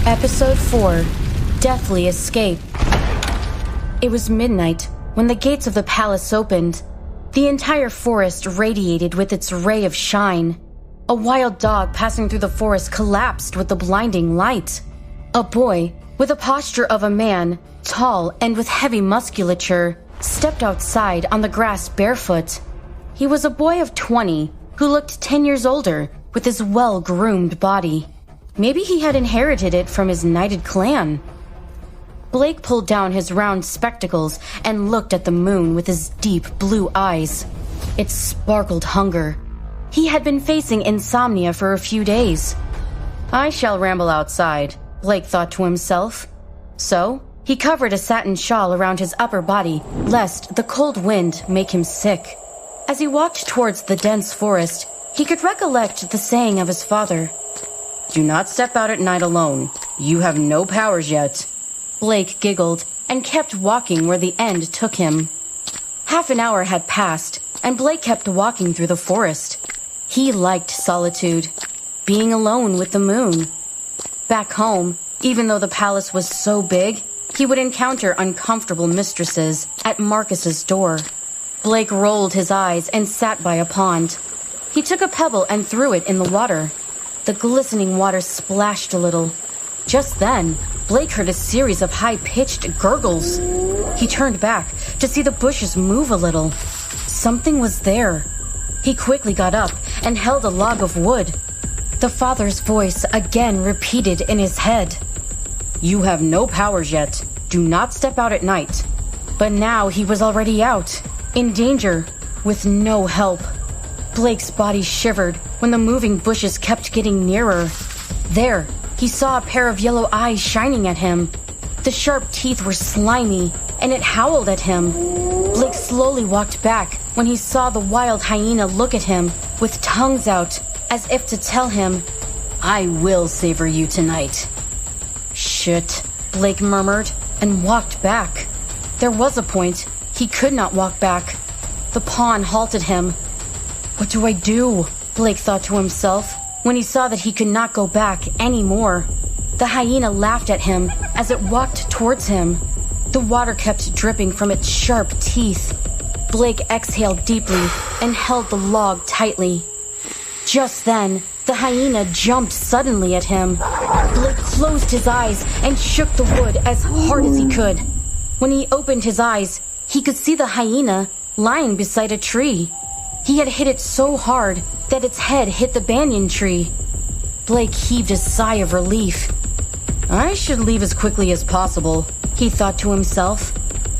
Episode 4, Deathly Escape. It was midnight when the gates of the palace opened. The entire forest radiated with its ray of shine. A wild dog passing through the forest collapsed with the blinding light. A boy, with the posture of a man, tall and with heavy musculature, stepped outside on the grass barefoot. He was a boy of 20 who looked 10 years older with his well-groomed body. Maybe he had inherited it from his knighted clan. Blake pulled down his round spectacles and looked at the moon with his deep blue eyes. It sparkled hunger. He had been facing insomnia for a few days. I shall ramble outside, Blake thought to himself. So, he covered a satin shawl around his upper body, lest the cold wind make him sick. As he walked towards the dense forest, he could recollect the saying of his father. "Do not step out at night alone. You have no powers yet." Blake giggled and kept walking where the end took him. Half an hour had passed, and Blake kept walking through the forest. He liked solitude, being alone with the moon. Back home, even though the palace was so big, he would encounter uncomfortable mistresses at Marcus's door. Blake rolled his eyes and sat by a pond. He took a pebble and threw it in the water. The glistening water splashed a little. Just then, Blake heard a series of high-pitched gurgles. He turned back to see the bushes move a little. Something was there. He quickly got up and held a log of wood. The father's voice again repeated in his head. "You have no powers yet. Do not step out at night." But now he was already out, in danger, with no help. Blake's body shivered when the moving bushes kept getting nearer. There, he saw a pair of yellow eyes shining at him. The sharp teeth were slimy, and it howled at him. Blake slowly walked back when he saw the wild hyena look at him with tongues out, as if to tell him, "I will savor you tonight." "Shit," Blake murmured, and walked back. There was a point he could not walk back. The pawn halted him. "What do I do?" Blake thought to himself when he saw that he could not go back anymore. The hyena laughed at him as it walked towards him. The water kept dripping from its sharp teeth. Blake exhaled deeply and held the log tightly. Just then, the hyena jumped suddenly at him. Blake closed his eyes and shook the wood as hard as he could. When he opened his eyes, he could see the hyena lying beside a tree. He had hit it so hard that its head hit the banyan tree. Blake heaved a sigh of relief. "I should leave as quickly as possible," he thought to himself.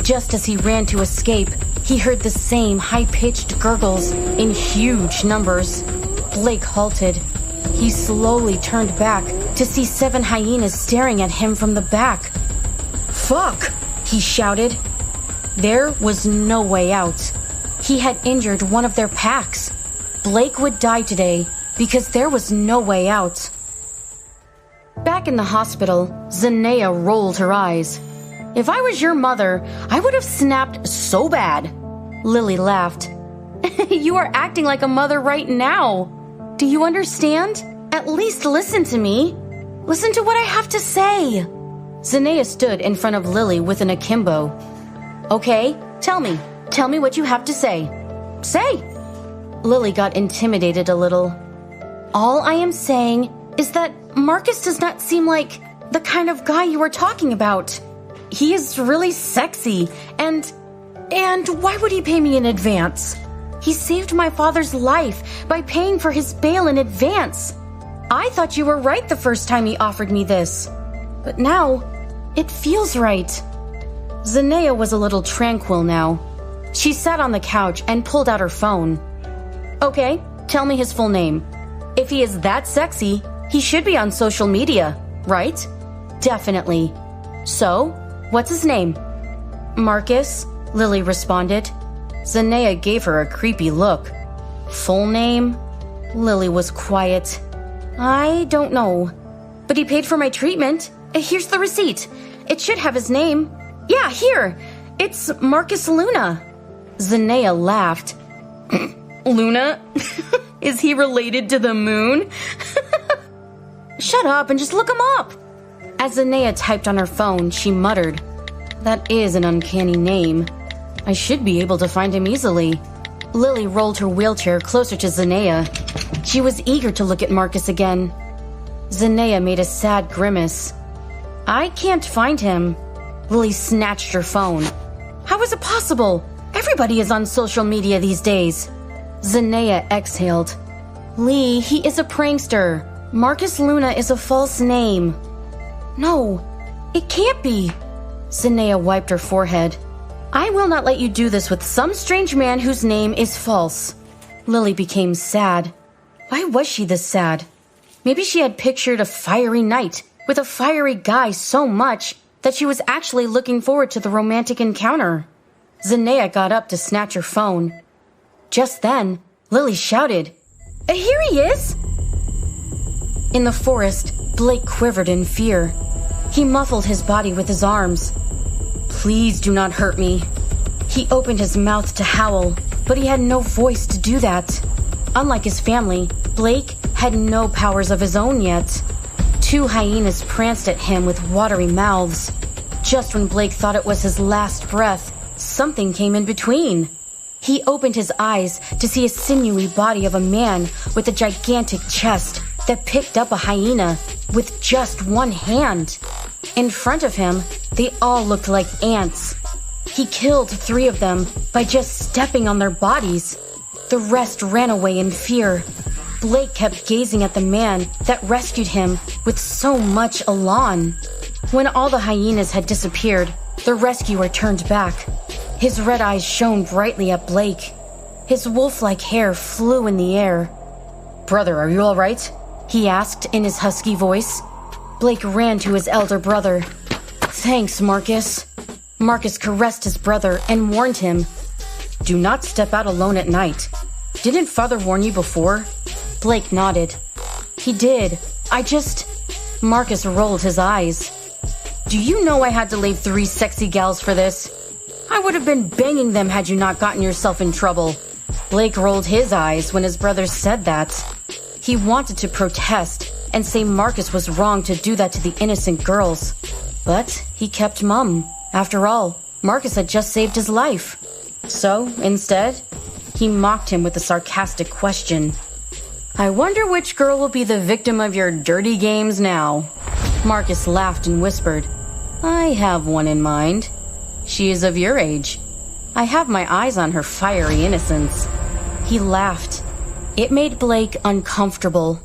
Just as he ran to escape, he heard the same high-pitched gurgles in huge numbers. Blake halted. He slowly turned back to see 7 hyenas staring at him from the back. "Fuck!" he shouted. There was no way out. He had injured one of their packs. Blake would die today because there was no way out. Back in the hospital, Zanea rolled her eyes. "If I was your mother, I would have snapped so bad." Lily laughed. "You are acting like a mother right now. Do you understand? At least listen to me. Listen to what I have to say." Zanea stood in front of Lily with an akimbo. "Okay, tell me. Tell me what you have to say. Say." Lily got intimidated a little. "All I am saying is that Marcus does not seem like the kind of guy you are talking about. He is really sexy, and why would he pay me in advance? He saved my father's life by paying for his bail in advance. I thought you were right the first time he offered me this, but now it feels right." Zanea was a little tranquil now. She sat on the couch and pulled out her phone. "Okay, tell me his full name. If he is that sexy, he should be on social media, right?" "Definitely. So, what's his name?" "Marcus," Lily responded. Zanea gave her a creepy look. "Full name?" Lily was quiet. "I don't know." But he paid for my treatment. Here's the receipt. It should have his name. Yeah, here. It's Marcus Luna. Zanea laughed. Luna? Is he related to the moon? Shut up and just look him up. As Zanea typed on her phone, she muttered, That is an uncanny name. I should be able to find him easily. Lily rolled her wheelchair closer to Zanea. She was eager to look at Marcus again. Zanea made a sad grimace. I can't find him. Lily snatched her phone. How is it possible? Everybody is on social media these days. Zanea exhaled. Lee, he is a prankster. Marcus Luna is a false name. No, it can't be. Zanea wiped her forehead. I will not let you do this with some strange man whose name is false. Lily became sad. Why was she this sad? Maybe she had pictured a fiery night with a fiery guy so much that she was actually looking forward to the romantic encounter. Zanea got up to snatch her phone. Just then, Lily shouted, Here he is! In the forest, Blake quivered in fear. He muffled his body with his arms. Please do not hurt me. He opened his mouth to howl, but he had no voice to do that. Unlike his family, Blake had no powers of his own yet. 2 hyenas pranced at him with watery mouths. Just when Blake thought it was his last breath, something came in between. He opened his eyes to see a sinewy body of a man with a gigantic chest that picked up a hyena with just one hand. In front of him, they all looked like ants. He killed 3 of them by just stepping on their bodies. The rest ran away in fear. Blake kept gazing at the man that rescued him with so much elan. When all the hyenas had disappeared, the rescuer turned back. His red eyes shone brightly at Blake. His wolf-like hair flew in the air. Brother, are you all right? He asked in his husky voice. Blake ran to his elder brother. Thanks, Marcus. Marcus caressed his brother and warned him. Do not step out alone at night. Didn't Father warn you before? Blake nodded. He did. Marcus rolled his eyes. Do you know I had to leave 3 sexy gals for this? I would have been banging them had you not gotten yourself in trouble. Blake rolled his eyes when his brother said that. He wanted to protest and say Marcus was wrong to do that to the innocent girls. But he kept mum. After all, Marcus had just saved his life. So, instead, he mocked him with a sarcastic question. I wonder which girl will be the victim of your dirty games now. Marcus laughed and whispered, I have one in mind. She is of your age. I have my eyes on her fiery innocence. He laughed. It made Blake uncomfortable.